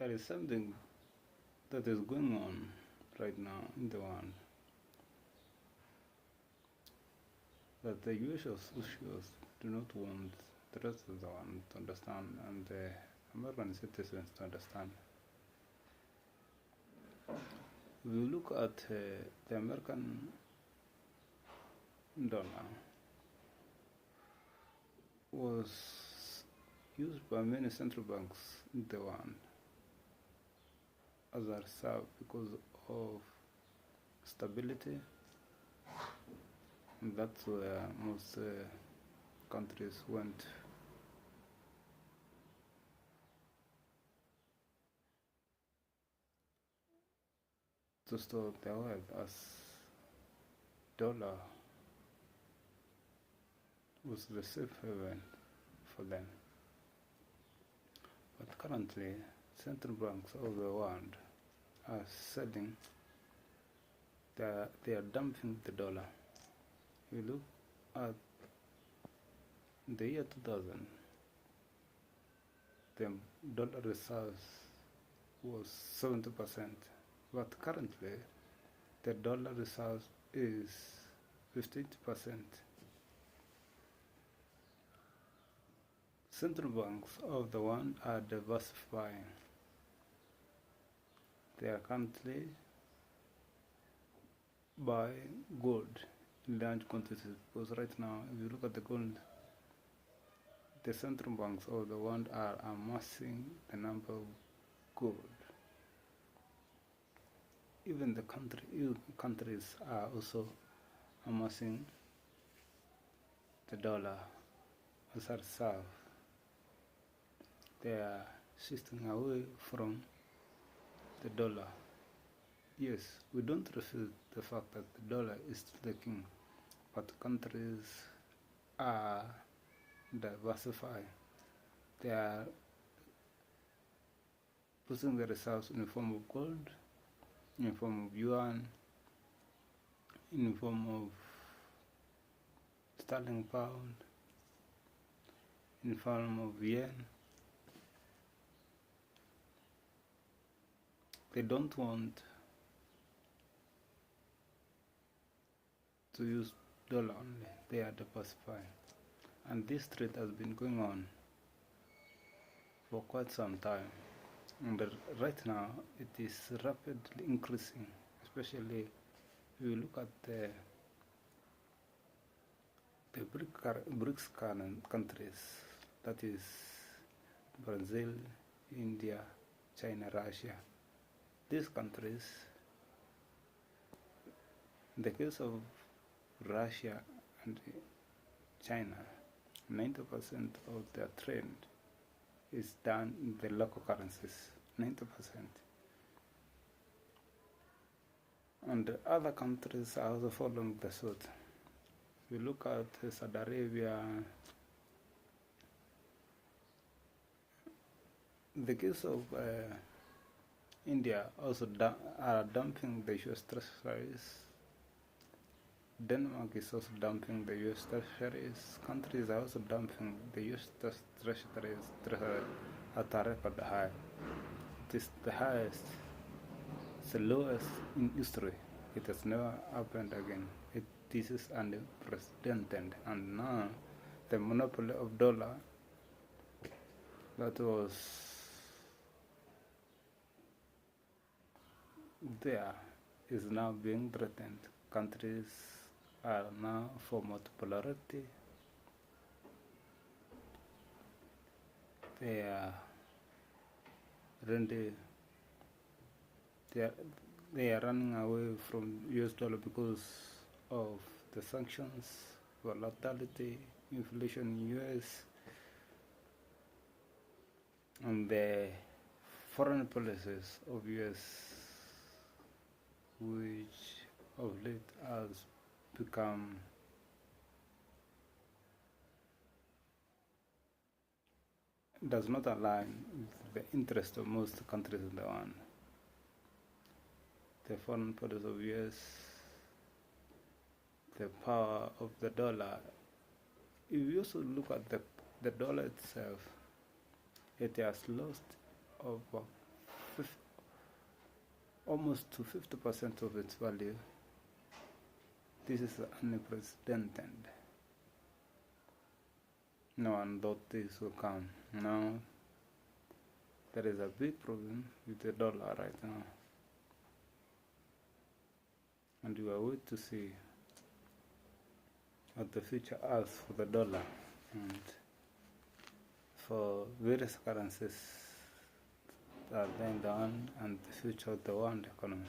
there is something that is going on right now in the world that the US officials do not want the rest of the world to understand and the American citizens to understand. If you look at the American dollar was used by many central banks in the world as a reserve because of stability, and that's where most countries went. To store their wealth, as dollar was the safe haven for them. But currently, central banks of the world are selling, they are dumping the dollar. If you look at the year 2000, the dollar reserves was 70%, but currently the dollar reserves is 50%. Central banks of the world are diversifying. They are currently buying gold in large quantities because right now, if you look at the gold, the central banks of the world are amassing the number of gold. Even the countries are also amassing the dollar as a reserve. They are shifting away from the dollar. Yes, we don't refute the fact that the dollar is still the king, but countries are diversifying. They are putting the reserves in the form of gold, in the form of yuan, in the form of sterling pound, in the form of yen. They don't want to use dollar only, they are diversifying. And this trade has been going on for quite some time. And right now it is rapidly increasing, especially if you look at the BRICS countries, that is Brazil, India, China, Russia. These countries, in the case of Russia and China, 90% of their trade is done in the local currencies, 90%. And the other countries are also following the suit. If you look at Saudi Arabia, in the case of India also are dumping the US treasuries. Denmark is also dumping the US treasuries. Countries are also dumping the US treasuries at a record high. It is the highest, it's the lowest in history. It has never happened again. This is unprecedented. And now the monopoly of dollar that was there is now being threatened. Countries are now for multipolarity. They are running away from US dollar because of the sanctions, volatility, inflation in US, and the foreign policies of US, which of late has become does not align with the interest of most countries in the world. The foreign policy of US, the power of the dollar. If you also look at the dollar itself, it has lost over almost to 50% of its value. This is unprecedented. No one thought this would come. Now, there is a big problem with the dollar right now. And we are waiting to see what the future has for the dollar and for various currencies that are going down and the future of the world economy.